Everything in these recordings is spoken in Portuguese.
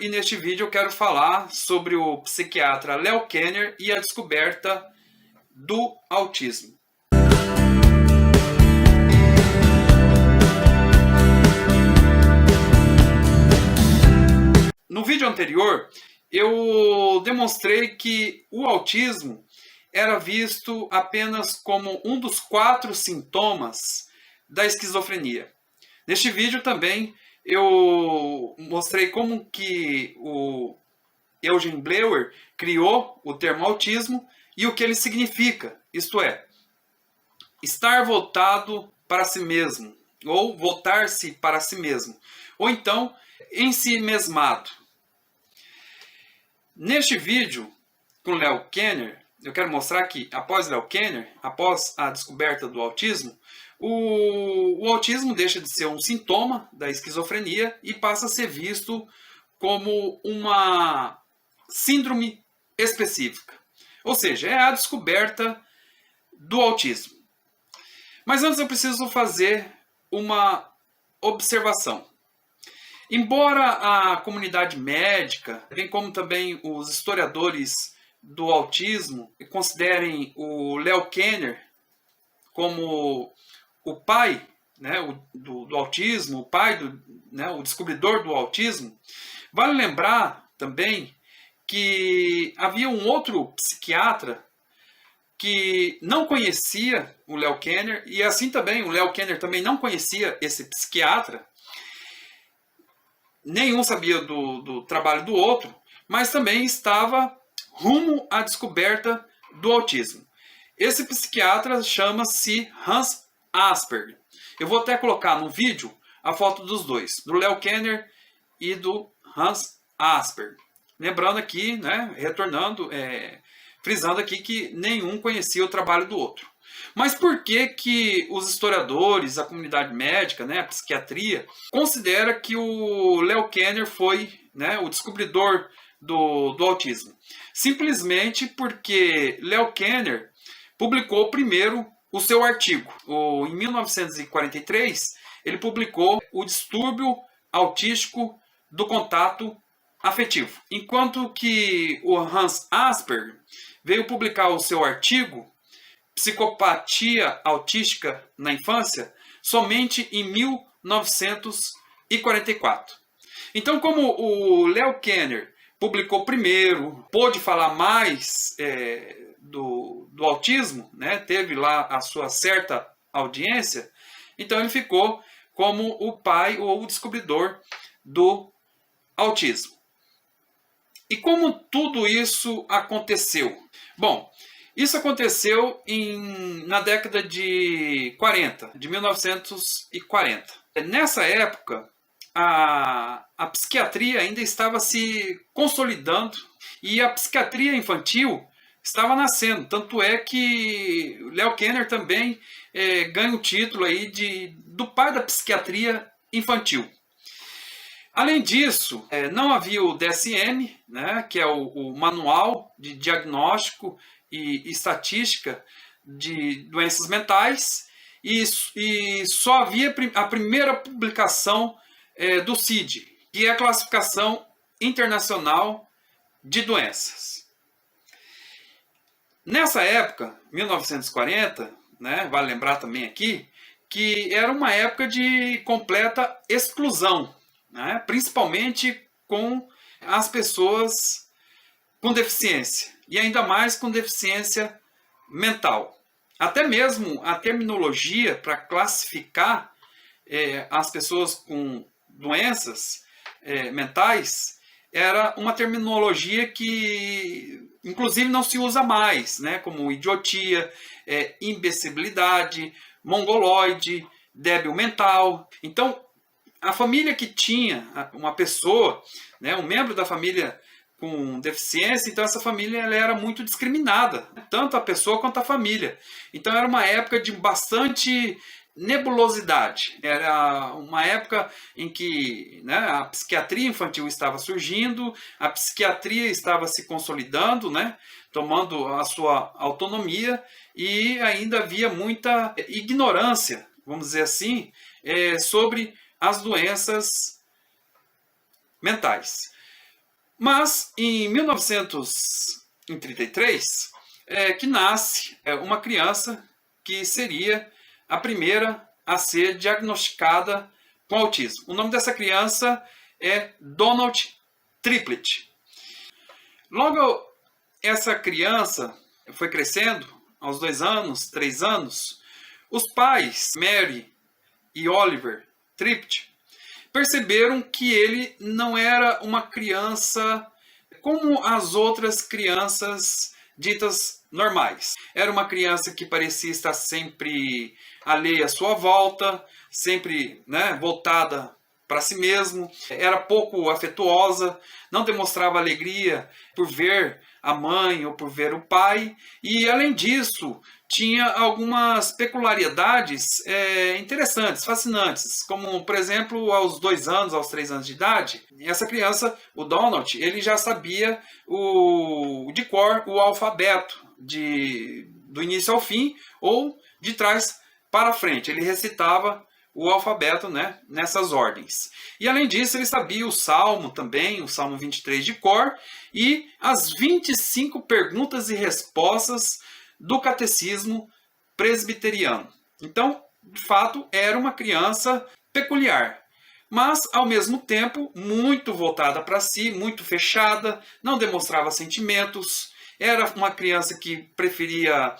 e neste vídeo eu quero falar sobre o psiquiatra Leo Kanner e a descoberta do autismo. No vídeo anterior, eu demonstrei que o autismo era visto apenas como um dos 4 sintomas da esquizofrenia. Neste vídeo também eu mostrei como que o Eugen Bleuler criou o termo autismo e o que ele significa, isto é, estar voltado para si mesmo, ou voltar-se para si mesmo, ou então ensimesmado. Neste vídeo com Leo Kanner, eu quero mostrar que após Leo Kanner, após a descoberta do autismo, o autismo deixa de ser um sintoma da esquizofrenia e passa a ser visto como uma síndrome específica. Ou seja, é a descoberta do autismo. Mas antes eu preciso fazer uma observação. Embora a comunidade médica, bem como também os historiadores do autismo, considerem o Leo Kanner como o pai, né, do autismo, o pai, o descobridor do autismo, vale lembrar também que havia um outro psiquiatra que não conhecia o Leo Kanner, e assim também o Leo Kanner também não conhecia esse psiquiatra. Nenhum sabia do trabalho do outro, mas também estava rumo à descoberta do autismo. Esse psiquiatra chama-se Hans Asperger. Eu vou até colocar no vídeo a foto dos dois, do Leo Kanner e do Hans Asperger. Lembrando aqui, né, frisando aqui que nenhum conhecia o trabalho do outro. Mas por que os historiadores, a comunidade médica, né, a psiquiatria, considera que o Leo Kanner foi, né, o descobridor do autismo? Simplesmente porque Leo Kanner publicou primeiro o seu artigo. Em 1943, ele publicou o distúrbio autístico do contato afetivo. Enquanto que o Hans Asperger veio publicar o seu artigo Psicopatia Autística na Infância somente em 1944. Então, como o Leo Kanner publicou primeiro, pôde falar mais do autismo, né, teve lá a sua certa audiência, então ele ficou como o pai ou o descobridor do autismo. E como tudo isso aconteceu? Bom, isso aconteceu na década de 40, de 1940. Nessa época, a psiquiatria ainda estava se consolidando e a psiquiatria infantil estava nascendo. Tanto é que Leo Kanner também ganha o título aí do pai da psiquiatria infantil. Além disso, não havia o DSM, né, que é o Manual de Diagnóstico e Estatística de Doenças Mentais, e só havia a primeira publicação do CID, que é a Classificação Internacional de Doenças. Nessa época, 1940, né, vale lembrar também aqui, que era uma época de completa exclusão, né, principalmente com as pessoas com deficiência, e ainda mais com deficiência mental. Até mesmo a terminologia para classificar as pessoas com doenças mentais era uma terminologia que inclusive não se usa mais, né, como idiotia, imbecilidade, mongoloide, débil mental. Então, a família que tinha uma pessoa, né, um membro da família com deficiência, então essa família ela era muito discriminada, tanto a pessoa quanto a família. Então era uma época de bastante nebulosidade. Era uma época em que, né, a psiquiatria infantil estava surgindo, a psiquiatria estava se consolidando, né, tomando a sua autonomia, e ainda havia muita ignorância, vamos dizer assim, sobre as doenças mentais. Mas em 1933 que nasce uma criança que seria a primeira a ser diagnosticada com autismo. O nome dessa criança é Donald Triplett. Logo, essa criança foi crescendo, aos 2 anos, 3 anos, os pais, Mary e Oliver Triplett, perceberam que ele não era uma criança como as outras crianças ditas normais. Era uma criança que parecia estar sempre alheia à sua volta, sempre, né, voltada para si mesmo, era pouco afetuosa, não demonstrava alegria por ver a mãe ou por ver o pai, e além disso tinha algumas peculiaridades interessantes, fascinantes, como por exemplo aos 2 anos, aos 3 anos de idade, essa criança, o Donald, ele já sabia de cor o alfabeto do início ao fim ou de trás para frente, ele recitava o alfabeto, né, nessas ordens. E além disso, ele sabia o Salmo também, o Salmo 23 de cor, e as 25 perguntas e respostas do catecismo presbiteriano. Então, de fato, era uma criança peculiar, mas ao mesmo tempo muito voltada para si, muito fechada, não demonstrava sentimentos, era uma criança que preferia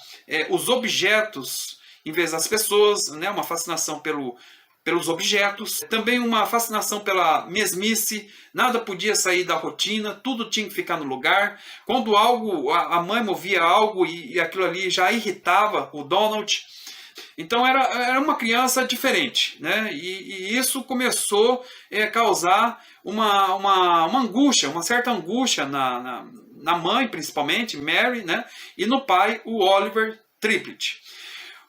os objetos em vez das pessoas, né? Uma fascinação pelos objetos, também uma fascinação pela mesmice, nada podia sair da rotina, tudo tinha que ficar no lugar. Quando a mãe movia algo e aquilo ali já irritava o Donald. Então era uma criança diferente, né? E isso começou a causar uma angústia, uma certa angústia na mãe, principalmente, Mary, né? E no pai, o Oliver Triplett.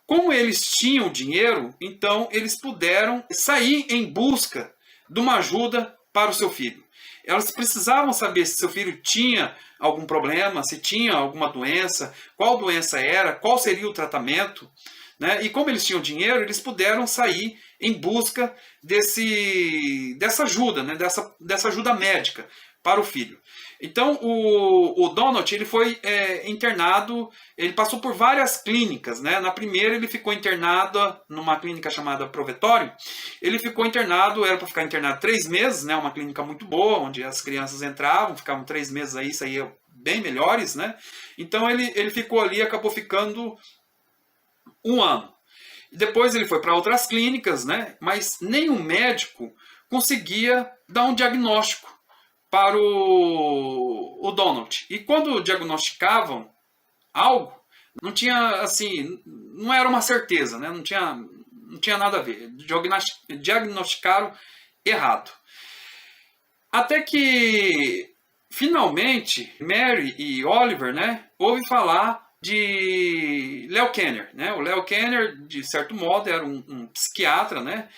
Como eles tinham dinheiro, então eles puderam sair em busca de uma ajuda para o seu filho. Elas precisavam saber se seu filho tinha algum problema, se tinha alguma doença, qual doença era, qual seria o tratamento, né? E como eles tinham dinheiro, eles puderam sair em busca dessa ajuda, né? dessa ajuda médica para o filho. Então, o Donald, ele foi internado, ele passou por várias clínicas, né? Na primeira, ele ficou internado numa clínica chamada Provetório. Ele ficou internado, era para ficar internado 3 meses, né? Uma clínica muito boa, onde as crianças entravam, ficavam 3 meses aí, saíam bem melhores, né? Então, ele ficou ali, acabou ficando 1 ano. Depois ele foi para outras clínicas, né? Mas nenhum médico conseguia dar um diagnóstico para o Donald. E quando diagnosticavam algo, não tinha, assim, não era uma certeza, né? Não tinha nada a ver. Diagnosticaram errado. Até que, finalmente, Mary e Oliver, né, ouvem falar de Leo Kanner, né? O Leo Kanner, de certo modo, era um psiquiatra, né?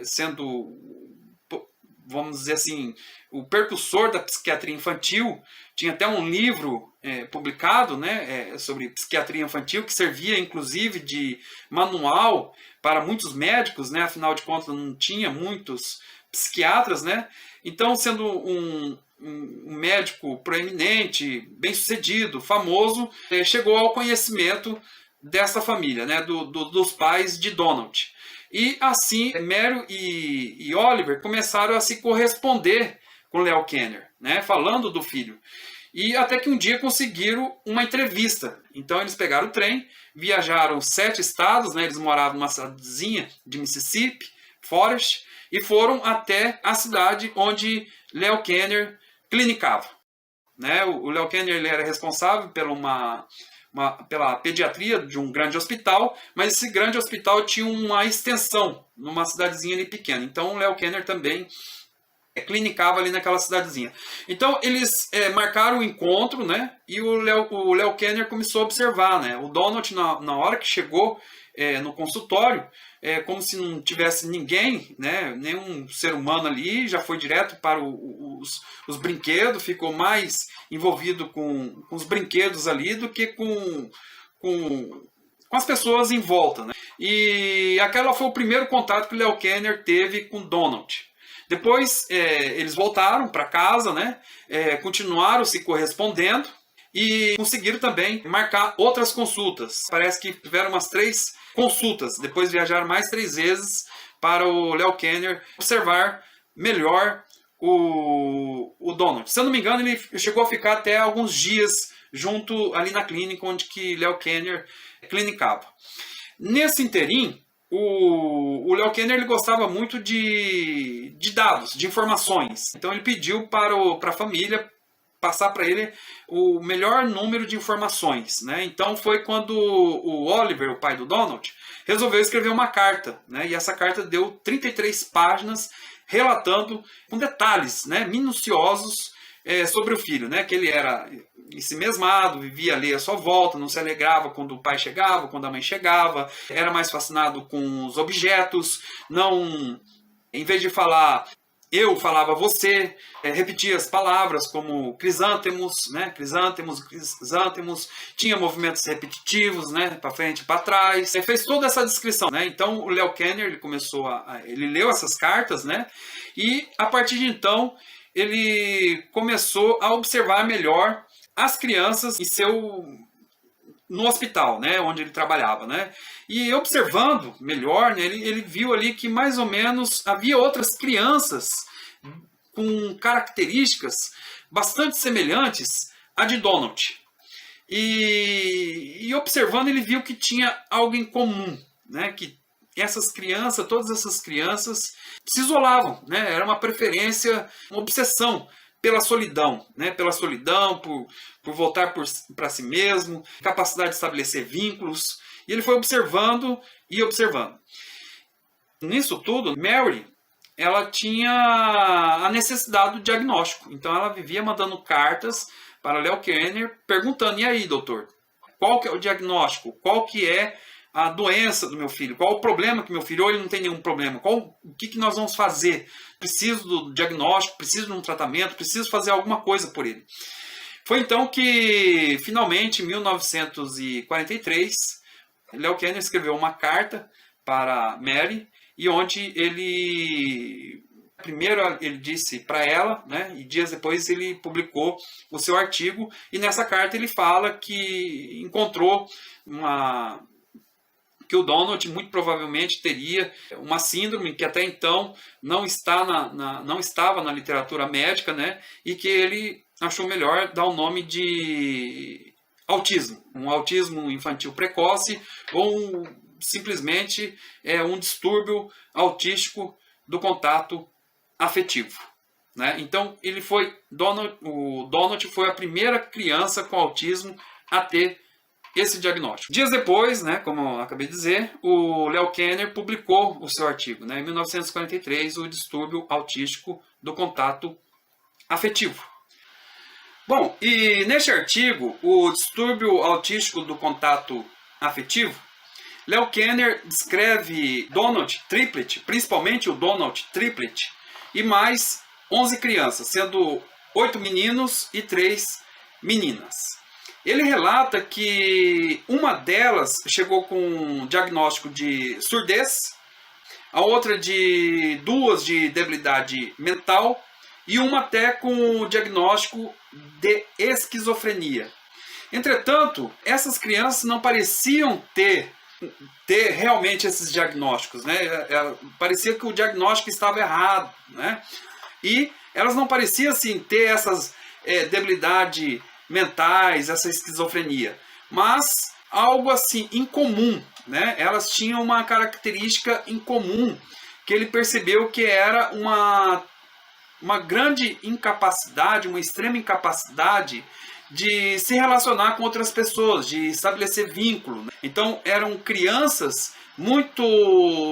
Sendo, vamos dizer assim, o percussor da psiquiatria infantil. Tinha até um livro publicado, né, sobre psiquiatria infantil, que servia inclusive de manual para muitos médicos, né? Afinal de contas não tinha muitos psiquiatras, né? Então, sendo um médico proeminente, bem-sucedido, famoso, chegou ao conhecimento dessa família, né, dos pais de Donald. E assim, Mary e Oliver começaram a se corresponder com Leo Kanner, né, falando do filho. E até que um dia conseguiram uma entrevista. Então eles pegaram o trem, viajaram 7 estados, né, eles moravam numa cidadezinha de Mississippi, Forest, e foram até a cidade onde Leo Kanner clinicava. Né? O Leo Kanner, ele era responsável pela pediatria de um grande hospital, mas esse grande hospital tinha uma extensão numa cidadezinha ali pequena. Então o Leo Kanner também clinicava ali naquela cidadezinha. Então eles marcaram o encontro, né? E o Leo Kanner começou a observar, né? O Donald, na hora que chegou no consultório, como se não tivesse ninguém, né? Nenhum ser humano ali, já foi direto para os brinquedos, ficou mais envolvido com os brinquedos ali do que com as pessoas em volta, né? E aquela foi o primeiro contato que o Leo Kanner teve com Donald. Depois eles voltaram para casa, né? Continuaram se correspondendo e conseguiram também marcar outras consultas. Parece que tiveram umas 3 consultas. Depois viajaram mais 3 vezes para o Léo Kenner observar melhor o Donald. Se eu não me engano, ele chegou a ficar até alguns dias junto ali na clínica onde que Léo Kenner clinicava. Nesse interim, o Léo Kenner ele gostava muito de dados, de informações. Então ele pediu para a família passar para ele o melhor número de informações, né? Então foi quando o Oliver, o pai do Donald, resolveu escrever uma carta, né? E essa carta deu 33 páginas relatando com detalhes, né, minuciosos sobre o filho, né? Que ele era ensimesmado, vivia ali à sua volta, não se alegrava quando o pai chegava, quando a mãe chegava, era mais fascinado com os objetos, não, em vez de falar eu, falava você, repetia as palavras como crisântemos, né? Crisântemos, crisântemos, tinha movimentos repetitivos, né? Para frente e para trás, fez toda essa descrição, né? Então o Léo Kenner ele começou ele leu essas cartas, né? E a partir de então ele começou a observar melhor as crianças no hospital, né, onde ele trabalhava, né? E observando melhor, né, ele viu ali que mais ou menos havia outras crianças com características bastante semelhantes à de Donald. E observando, ele viu que tinha algo em comum, né? Que essas crianças, todas essas crianças se isolavam, né? Era uma preferência, uma obsessão pela solidão, né? Pela solidão, por voltar para si mesmo, capacidade de estabelecer vínculos. E ele foi observando e observando. Nisso tudo, Mary, ela tinha a necessidade do diagnóstico. Então ela vivia mandando cartas para Léo Kenner, perguntando: e aí, doutor, qual que é o diagnóstico? Qual que é a doença do meu filho? Qual o problema que meu filho? Ou ele não tem nenhum problema? O que nós vamos fazer? Preciso do diagnóstico, preciso de um tratamento, preciso fazer alguma coisa por ele. Foi então que, finalmente, em 1943, Léo Kenner escreveu uma carta para Mary, e onde primeiro ele disse para ela, né, e dias depois ele publicou o seu artigo, e nessa carta ele fala que encontrou que o Donald muito provavelmente teria uma síndrome que até então não estava na literatura médica, né, e que ele achou melhor dar o nome de autismo, um autismo infantil precoce, ou simplesmente um distúrbio autístico do contato afetivo, né? Então o Donald foi a primeira criança com autismo a ter esse diagnóstico. Dias depois, né, como eu acabei de dizer, o Léo Kenner publicou o seu artigo, né, em 1943, o distúrbio autístico do contato afetivo. Bom, e neste artigo, o distúrbio autístico do contato afetivo, Léo Kenner descreve Donald Triplet, principalmente o Donald Triplet, e mais 11 crianças, sendo 8 meninos e 3 meninas. Ele relata que uma delas chegou com um diagnóstico de surdez, a outra de 2 de debilidade mental e uma até com o diagnóstico de esquizofrenia. Entretanto, essas crianças não pareciam ter realmente esses diagnósticos, né? Parecia que o diagnóstico estava errado, né? E elas não pareciam assim ter essas debilidades mentais, essa esquizofrenia, mas algo assim incomum, né? Elas tinham uma característica incomum que ele percebeu que era uma grande incapacidade, uma extrema incapacidade de se relacionar com outras pessoas, de estabelecer vínculo. Então eram crianças muito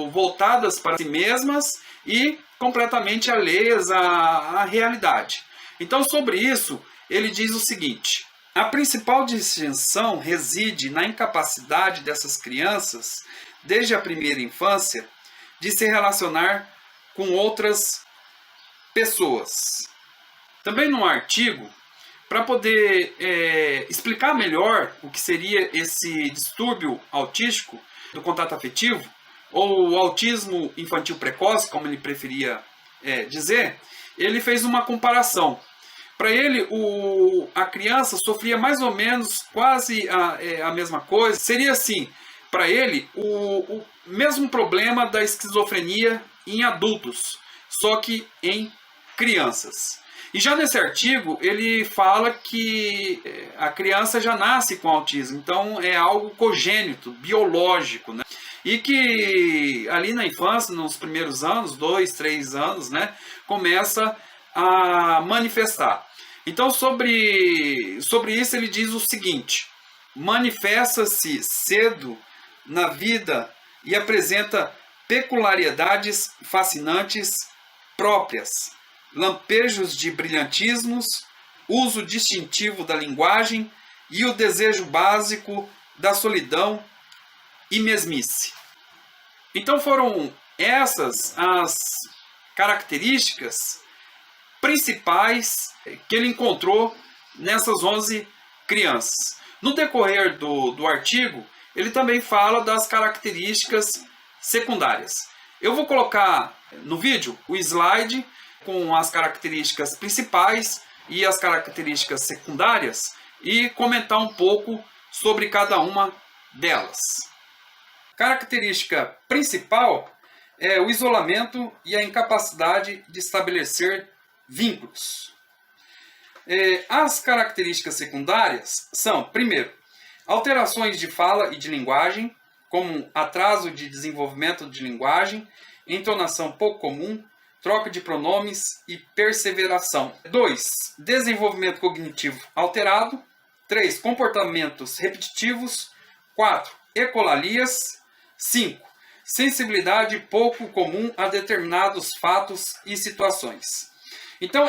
voltadas para si mesmas e completamente alheias à realidade. Então sobre isso ele diz o seguinte: a principal distinção reside na incapacidade dessas crianças, desde a primeira infância, de se relacionar com outras pessoas. Também no artigo, para poder explicar melhor o que seria esse distúrbio autístico do contato afetivo, ou o autismo infantil precoce, como ele preferia dizer, ele fez uma comparação. Para ele, a criança sofria mais ou menos quase a mesma coisa. Seria assim, para ele, o mesmo problema da esquizofrenia em adultos, só que em crianças. E já nesse artigo, ele fala que a criança já nasce com autismo, então é algo congênito, biológico, né? E que ali na infância, nos primeiros anos, 2, 3 anos, né, começa a manifestar. Então, sobre isso, ele diz o seguinte: manifesta-se cedo na vida e apresenta peculiaridades fascinantes próprias, lampejos de brilhantismos, uso distintivo da linguagem e o desejo básico da solidão e mesmice. Então foram essas as características principais que ele encontrou nessas 11 crianças. No decorrer do artigo, ele também fala das características secundárias. Eu vou colocar no vídeo o slide com as características principais e as características secundárias e comentar um pouco sobre cada uma delas. Característica principal é o isolamento e a incapacidade de estabelecer vínculos. As características secundárias são, primeiro, alterações de fala e de linguagem, como atraso de desenvolvimento de linguagem, entonação pouco comum, troca de pronomes e perseveração. 2. Desenvolvimento cognitivo alterado. 3. Comportamentos repetitivos. 4. Ecolalias. 5. Sensibilidade pouco comum a determinados fatos e situações. Então,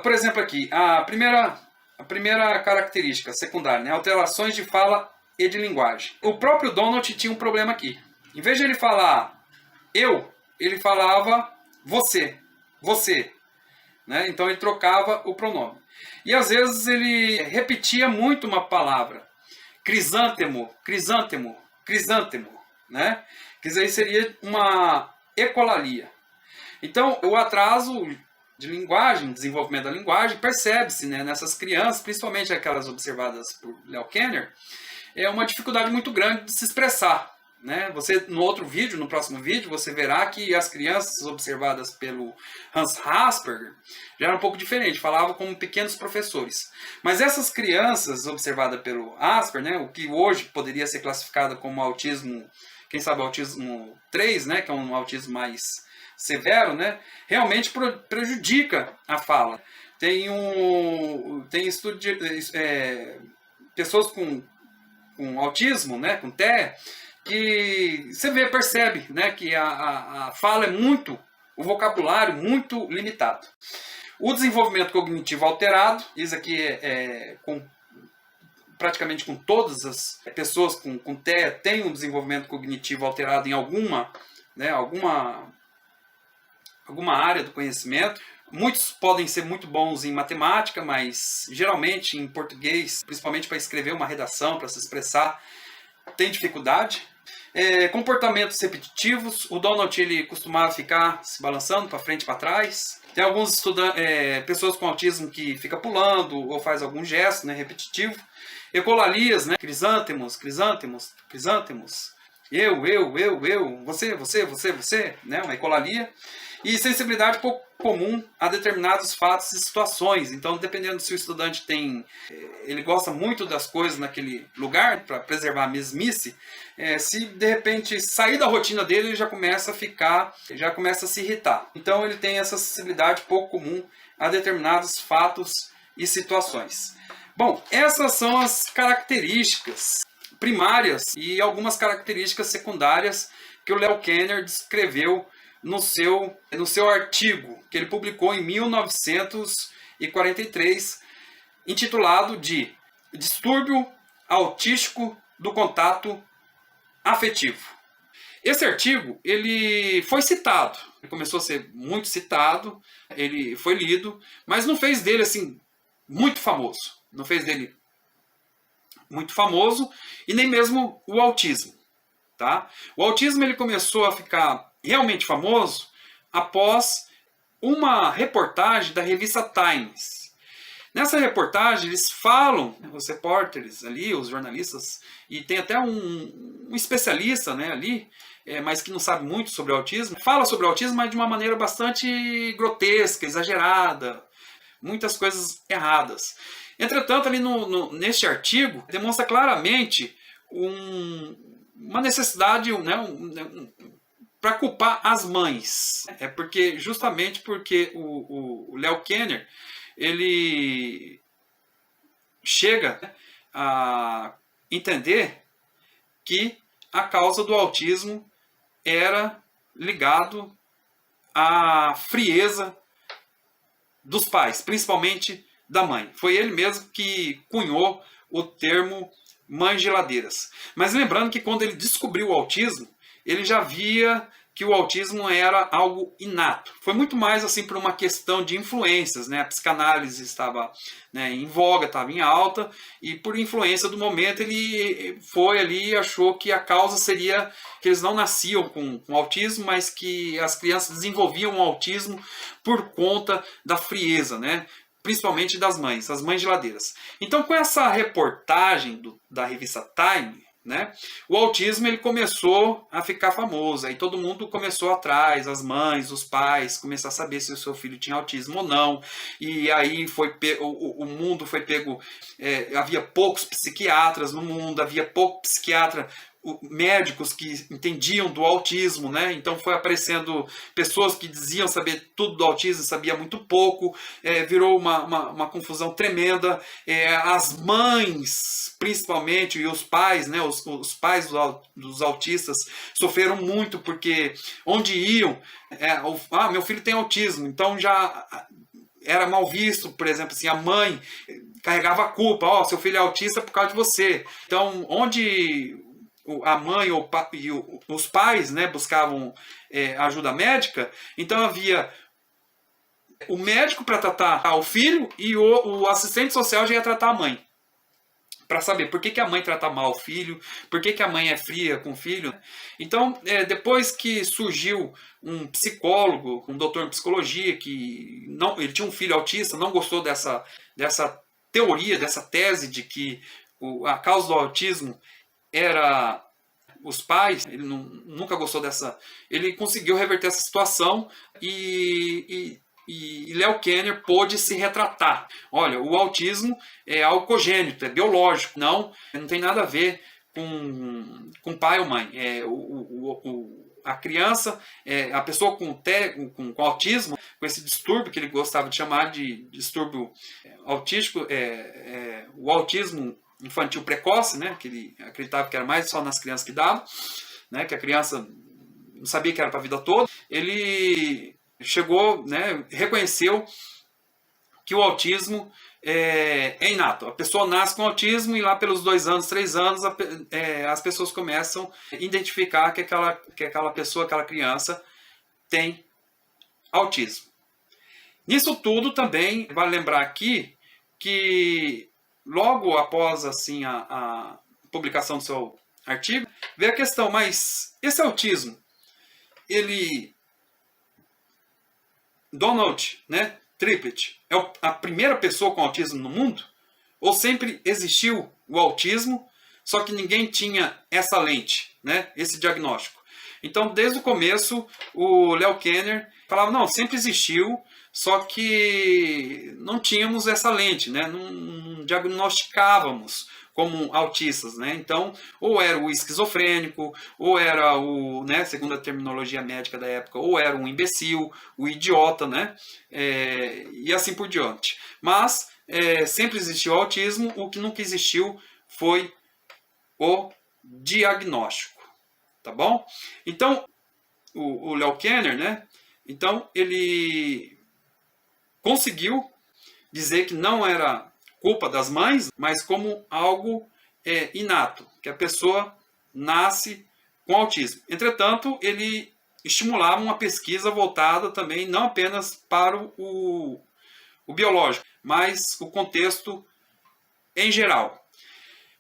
por exemplo aqui, a primeira característica secundária, né? Alterações de fala e de linguagem. O próprio Donald tinha um problema aqui. Em vez de ele falar eu, ele falava você, você. Né? Então ele trocava o pronome. E às vezes ele repetia muito uma palavra. Crisântemo, crisântemo, crisântemo. Né? Que isso aí seria uma ecolalia. Então o atraso de linguagem, desenvolvimento da linguagem, percebe-se, né, nessas crianças, principalmente aquelas observadas por Leo Kanner, é uma dificuldade muito grande de se expressar. Né? Você, no próximo vídeo, você verá que as crianças observadas pelo Hans Asperger já eram um pouco diferentes, falavam como pequenos professores. Mas essas crianças observadas pelo Asperger, né, o que hoje poderia ser classificado como autismo, quem sabe autismo 3, né, que é um autismo mais severo, né, realmente prejudica a fala. Tem estudo de pessoas com autismo, né, com TEA, que você percebe, né, que a fala é o vocabulário muito limitado. O desenvolvimento cognitivo alterado, isso aqui praticamente com todas as pessoas com TEA tem um desenvolvimento cognitivo alterado em alguma área do conhecimento. Muitos podem ser muito bons em matemática, mas geralmente em português, principalmente para escrever uma redação, para se expressar, tem dificuldade. Comportamentos repetitivos, o Donald ele costumava ficar se balançando para frente e para trás. Tem alguns pessoas com autismo que fica pulando ou faz algum gesto, né, repetitivo. Ecolalias, né, crisântemos, crisântemos, crisântemos. Eu, você, né, uma ecolalia. E sensibilidade pouco comum a determinados fatos e situações. Então, dependendo se o estudante ele gosta muito das coisas naquele lugar, para preservar a mesmice, se de repente sair da rotina dele, ele já começa a se irritar. Então, ele tem essa sensibilidade pouco comum a determinados fatos e situações. Bom, essas são as características primárias e algumas características secundárias que o Leo Kanner descreveu no seu artigo, que ele publicou em 1943, intitulado de Distúrbio Autístico do Contato Afetivo. Esse artigo ele foi citado, ele começou a ser muito citado, ele foi lido, mas não fez dele assim muito famoso. Não fez dele muito famoso e nem mesmo o autismo. Tá? O autismo ele começou a ficar realmente famoso após uma reportagem da revista Times. Nessa reportagem eles falam, os repórteres ali, os jornalistas, e tem até um especialista, né, ali, mas que não sabe muito sobre autismo, fala sobre autismo, mas de uma maneira bastante grotesca, exagerada, muitas coisas erradas. Entretanto, ali neste artigo, demonstra claramente uma necessidade, né, para culpar as mães. É porque, justamente porque o Léo Kenner, ele chega a entender que a causa do autismo era ligado à frieza dos pais, principalmente da mãe. Foi ele mesmo que cunhou o termo mães geladeiras. Mas lembrando que quando ele descobriu o autismo, ele já via que o autismo era algo inato. Foi muito mais assim por uma questão de influências, né? A psicanálise estava, né, em voga, estava em alta, e por influência do momento ele foi ali e achou que a causa seria que eles não nasciam com autismo, mas que as crianças desenvolviam o autismo por conta da frieza, né? Principalmente das mães, as mães geladeiras. Então, com essa reportagem da revista Time, né, o autismo ele começou a ficar famoso. Aí todo mundo começou atrás, as mães, os pais, começaram a saber se o seu filho tinha autismo ou não. E aí o mundo foi pego. Havia poucos psiquiatras no mundo, havia pouco psiquiatra, médicos que entendiam do autismo, né? Então foi aparecendo pessoas que diziam saber tudo do autismo, sabia muito pouco, virou uma confusão tremenda. As mães, principalmente, e os pais, né? Os pais dos autistas sofreram muito, porque onde iam, meu filho tem autismo, então já era mal visto, por exemplo, assim, a mãe carregava a culpa, seu filho é autista por causa de você. Então, onde a mãe e os pais, né, buscavam ajuda médica, então havia o médico para tratar o filho e o assistente social já ia tratar a mãe, para saber por que a mãe trata mal o filho, por que a mãe é fria com o filho. Então, depois que surgiu um psicólogo, um doutor em psicologia, que ele tinha um filho autista, não gostou dessa teoria, dessa tese de que a causa do autismo era os pais, ele nunca gostou dessa. Ele conseguiu reverter essa situação e Léo Kenner pôde se retratar. Olha, o autismo é algo congênito, é biológico, não tem nada a ver com pai ou mãe. A criança, a pessoa com autismo, com esse distúrbio que ele gostava de chamar de distúrbio autístico, o autismo infantil precoce, né, que ele acreditava que era mais só nas crianças que dava, né, que a criança não sabia que era para a vida toda. Ele chegou, né, reconheceu que o autismo é inato. A pessoa nasce com autismo e lá pelos 2 anos, 3 anos, as pessoas começam a identificar que aquela pessoa, aquela criança tem autismo. Nisso tudo também vale lembrar aqui que logo após assim a publicação do seu artigo, veio a questão, mas esse autismo, Donald, né, Triplett, é a primeira pessoa com autismo no mundo? Ou sempre existiu o autismo, só que ninguém tinha essa lente, né, esse diagnóstico? Então, desde o começo, o Léo Kenner falava, não, sempre existiu, só que não tínhamos essa lente, né? Não diagnosticávamos como autistas, né? Então, ou era o esquizofrênico, ou era o, né, segundo a terminologia médica da época, ou era um imbecil, o idiota, né? E assim por diante. Mas sempre existiu o autismo, o que nunca existiu foi o diagnóstico, tá bom? Então, o Léo Kenner, né? Então, ele conseguiu dizer que não era culpa das mães, mas como algo inato, que a pessoa nasce com autismo. Entretanto, ele estimulava uma pesquisa voltada também não apenas para o biológico, mas o contexto em geral.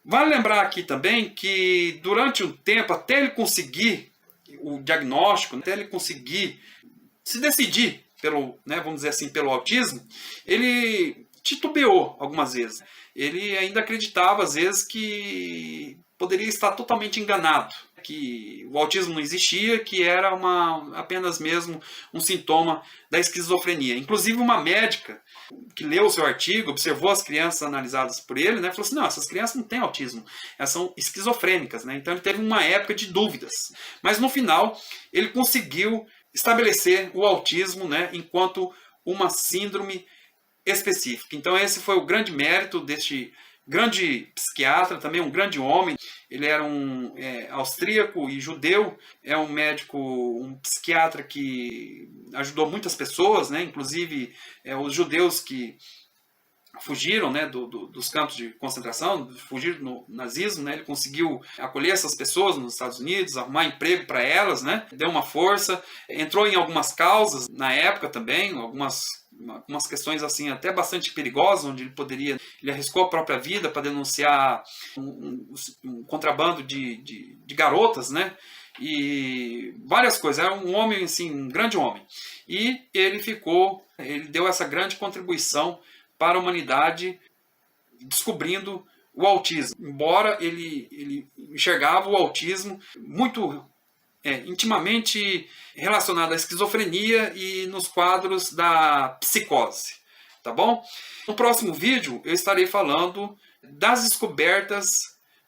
Vale lembrar aqui também que durante um tempo, até ele conseguir o diagnóstico, até ele conseguir se decidir pelo, né, vamos dizer assim, pelo autismo, ele titubeou algumas vezes. Ele ainda acreditava, às vezes, que poderia estar totalmente enganado, que o autismo não existia, que era apenas mesmo um sintoma da esquizofrenia. Inclusive, uma médica que leu o seu artigo, observou as crianças analisadas por ele, né, falou assim, não, essas crianças não têm autismo, elas são esquizofrênicas. Né? Então ele teve uma época de dúvidas. Mas no final, ele conseguiu estabelecer o autismo, né, enquanto uma síndrome específica. Então esse foi o grande mérito deste grande psiquiatra, também um grande homem. Ele era um austríaco e judeu, é um médico, um psiquiatra que ajudou muitas pessoas, né? Inclusive os judeus que fugiram, né, dos campos de concentração, fugiram do nazismo, né, ele conseguiu acolher essas pessoas nos Estados Unidos, arrumar emprego para elas, né, deu uma força, entrou em algumas causas na época também, algumas questões assim até bastante perigosas, onde ele arriscou a própria vida para denunciar um contrabando de garotas, né, e várias coisas. Era um homem assim, um grande homem, e ele deu essa grande contribuição para a humanidade, descobrindo o autismo. Embora ele enxergava o autismo muito intimamente relacionado à esquizofrenia e nos quadros da psicose. Tá bom? No próximo vídeo eu estarei falando das descobertas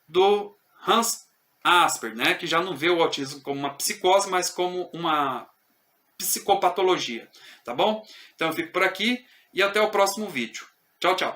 do Hans Asperger, né, que já não vê o autismo como uma psicose, mas como uma psicopatologia. Tá bom? Então eu fico por aqui. E até o próximo vídeo. Tchau, tchau.